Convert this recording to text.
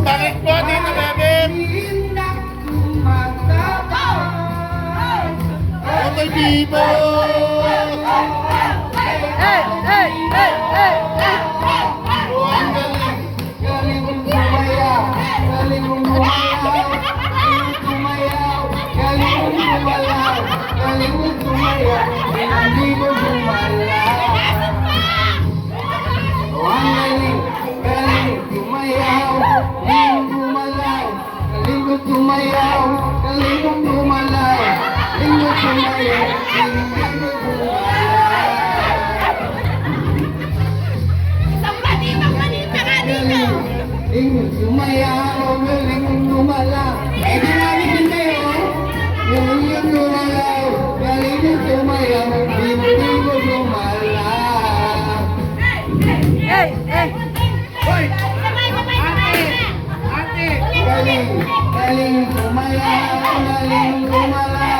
Bakit po, Tito Bebem? Otoy Bibo! Hey, hey, hey, hey, hey. Oh, ang galing. Galing mong sumayaw, galing mong sumayaw, galing mong sumayaw, galing mong sumayaw, hindi mo sumalaw. Oh, ang galing, galing sumayaw, galing mong sumalaw, galing mong sumayaw, galing mong sumalaw, galing mong sumayaw, hindi mo sumalaw. Galing sumayaw, galing lumala. Eh, dinamit din kayo. Galing lumalaw, galing sumayaw, hindi mo lumala. Hey, hey. Galing sumayaw, galing lumala.